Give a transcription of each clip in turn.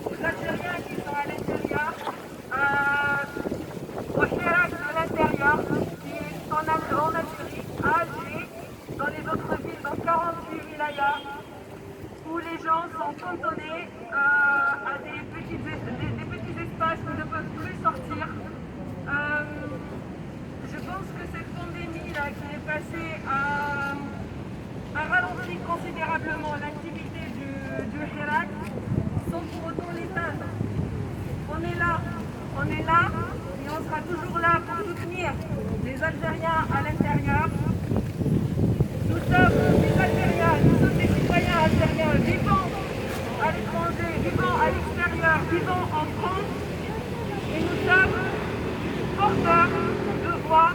aux Algériens qui sont à l'intérieur, au Hirak de l'intérieur, qui est en Algérie, à Alger, dans les autres villes, dans 48 wilayas, où les gens sont cantonnés à des petits espaces où ils ne peuvent plus sortir. Je pense que cette pandémie-là qui est passée a ralenti considérablement l'activité du Hirak sans pour autant l'éteindre. On est là et on sera toujours là pour soutenir les Algériens à l'intérieur. Nous sommes des Algériens, nous sommes des citoyens algériens vivant à l'étranger, vivant à l'extérieur, vivant en France, et nous sommes porteurs de voix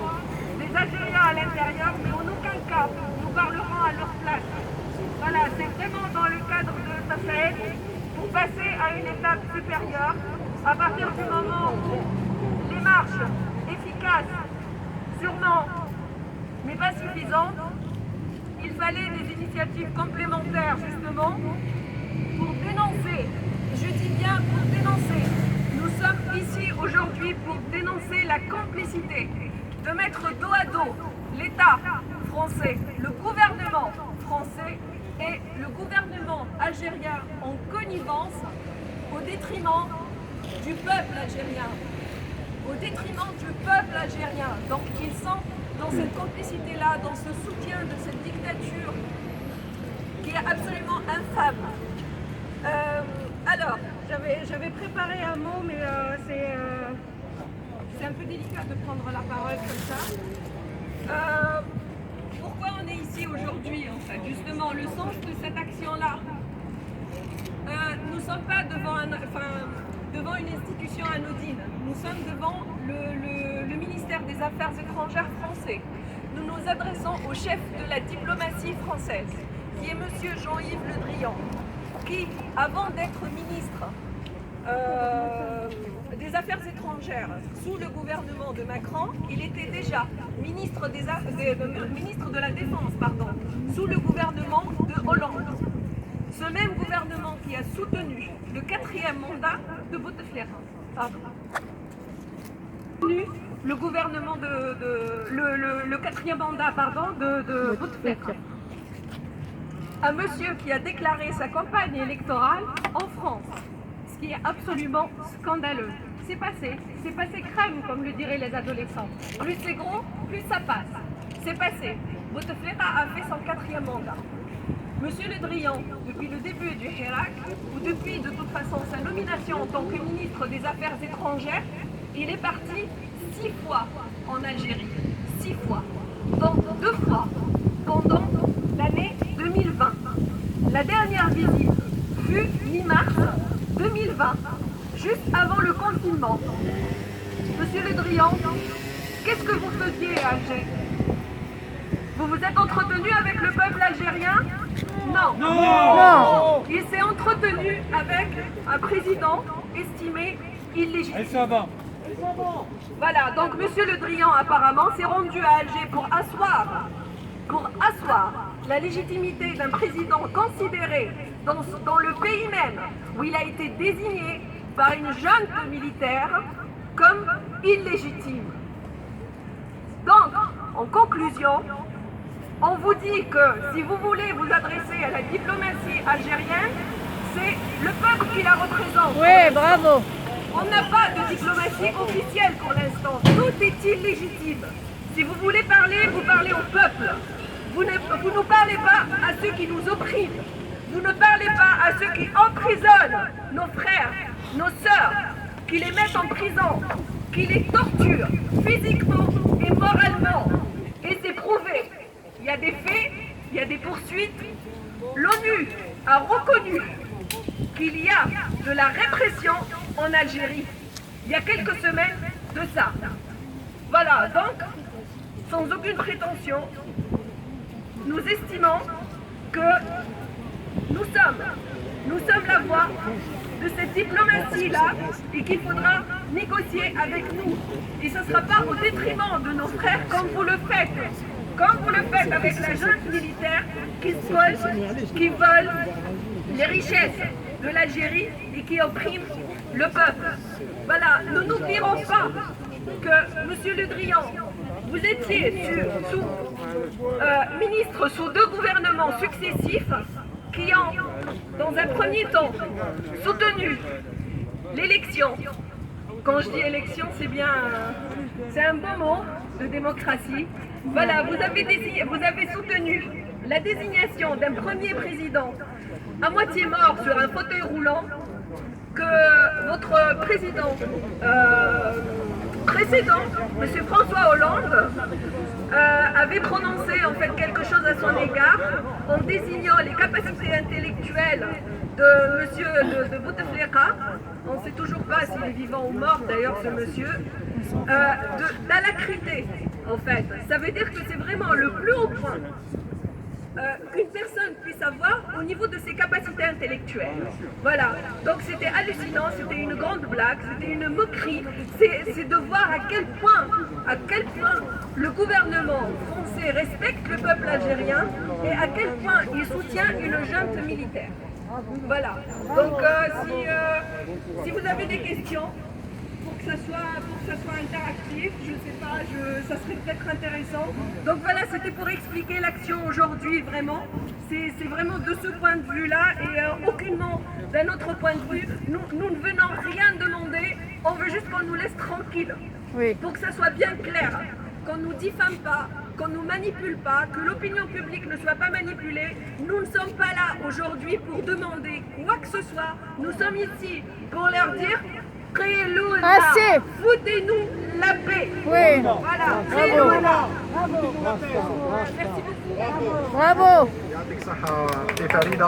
des Algériens à l'intérieur, mais en aucun cas nous parlerons à leur place. Voilà, c'est vraiment dans le cadre de Tafael pour passer à une étape supérieure à partir du moment où les marches efficaces, sûrement, mais pas suffisantes, il fallait des initiatives complémentaires justement pour dénoncer, je dis bien pour dénoncer. Nous sommes ici aujourd'hui pour dénoncer la complicité, de mettre dos à dos l'État français, le gouvernement français et le gouvernement algérien en connivence au détriment du peuple algérien, au détriment du peuple algérien. Donc ils sont dans cette complicité-là, dans ce soutien de cette dictature qui est absolument infâme. Alors, j'avais préparé un mot, mais c'est un peu délicat de prendre la parole comme ça. Pourquoi on est ici aujourd'hui, en fait? Justement, le sens de cette action-là. Nous ne sommes pas devant une institution anodine. Nous sommes devant le ministère des Affaires étrangères français. Nous nous adressons au chef de la diplomatie française, qui est M. Jean-Yves Le Drian, qui, avant d'être ministre des Affaires étrangères sous le gouvernement de Macron, il était déjà ministre de la Défense, sous le gouvernement de Hollande. Ce même gouvernement qui a soutenu le 4e mandat de Bouteflika. Le gouvernement le 4e mandat de Bouteflika. Un monsieur qui a déclaré sa campagne électorale en France, ce qui est absolument scandaleux. C'est passé crème, comme le diraient les adolescents. Plus c'est gros, plus ça passe. C'est passé. Bouteflika a fait son 4e mandat. Monsieur Le Drian, depuis le début du Hirak, ou depuis de toute façon sa nomination en tant que ministre des Affaires étrangères, il est parti 6 fois en Algérie. 6 fois. Donc 2 fois pendant l'année 2020. La dernière visite fut mi-mars 2020, juste avant le confinement. Monsieur Le Drian, qu'est-ce que vous faisiez à Alger? Vous vous êtes entretenu avec le peuple algérien? Non. Non. Il s'est entretenu avec un président estimé illégitime. Voilà, donc Monsieur Le Drian apparemment s'est rendu à Alger pour asseoir la légitimité d'un président considéré dans le pays même où il a été désigné par une junte militaire comme illégitime. Donc, en conclusion, on vous dit que si vous voulez vous adresser à la diplomatie algérienne, c'est le peuple qui la représente. Oui, bravo. On n'a pas de diplomatie officielle pour l'instant. Tout est illégitime. Si vous voulez parler, vous parlez au peuple. Vous ne parlez pas à ceux qui nous oppriment. Vous ne parlez pas à ceux qui emprisonnent nos frères, nos sœurs, qui les mettent en prison, qui les torturent physiquement et moralement. Et c'est prouvé. Il y a des faits, il y a des poursuites. L'ONU a reconnu qu'il y a de la répression en Algérie. Il y a quelques semaines de ça. Voilà, donc, sans aucune prétention, nous estimons que nous sommes la voix de cette diplomatie-là et qu'il faudra négocier avec nous. Et ce ne sera pas au détriment de nos frères comme vous le faites. Comme vous le faites avec la junte militaire qui veulent les richesses de l'Algérie et qui oppriment le peuple. Voilà, nous n'oublierons pas que, Monsieur Le Drian, vous étiez ministre sous 2 gouvernements successifs qui ont, dans un premier temps, soutenu l'élection. Quand je dis élection, c'est un bon mot de démocratie. Voilà, vous avez soutenu la désignation d'un premier président à moitié mort sur un fauteuil roulant que votre président précédent, M. François Hollande, avait prononcé en fait quelque chose à son égard en désignant les capacités intellectuelles de M. de Bouteflika. On ne sait toujours pas s'il est vivant ou mort d'ailleurs ce monsieur, d'alacrité en fait. Ça veut dire que c'est vraiment le plus haut point qu'une personne puisse avoir au niveau de ses capacités intellectuelles. Voilà, donc c'était hallucinant, c'était une grande blague, c'était une moquerie. C'est de voir à quel point le gouvernement français respecte le peuple algérien et à quel point il soutient une junte militaire. Voilà, donc si vous avez des questions, pour que ça soit interactif, je ne sais pas, ça serait peut-être intéressant. Donc voilà, c'était pour expliquer l'action aujourd'hui, vraiment. C'est vraiment de ce point de vue-là et aucunement d'un autre point de vue. Nous ne venons rien demander, on veut juste qu'on nous laisse tranquille. Oui. Pour que ça soit bien clair, qu'on ne nous diffame pas, qu'on ne nous manipule pas, que l'opinion publique ne soit pas manipulée. Nous ne sommes pas là aujourd'hui pour demander quoi que ce soit. Nous sommes ici pour leur dire foutez-nous la paix. Oui. Voilà. Bravo. يعطيك الصحة أختي فريدة.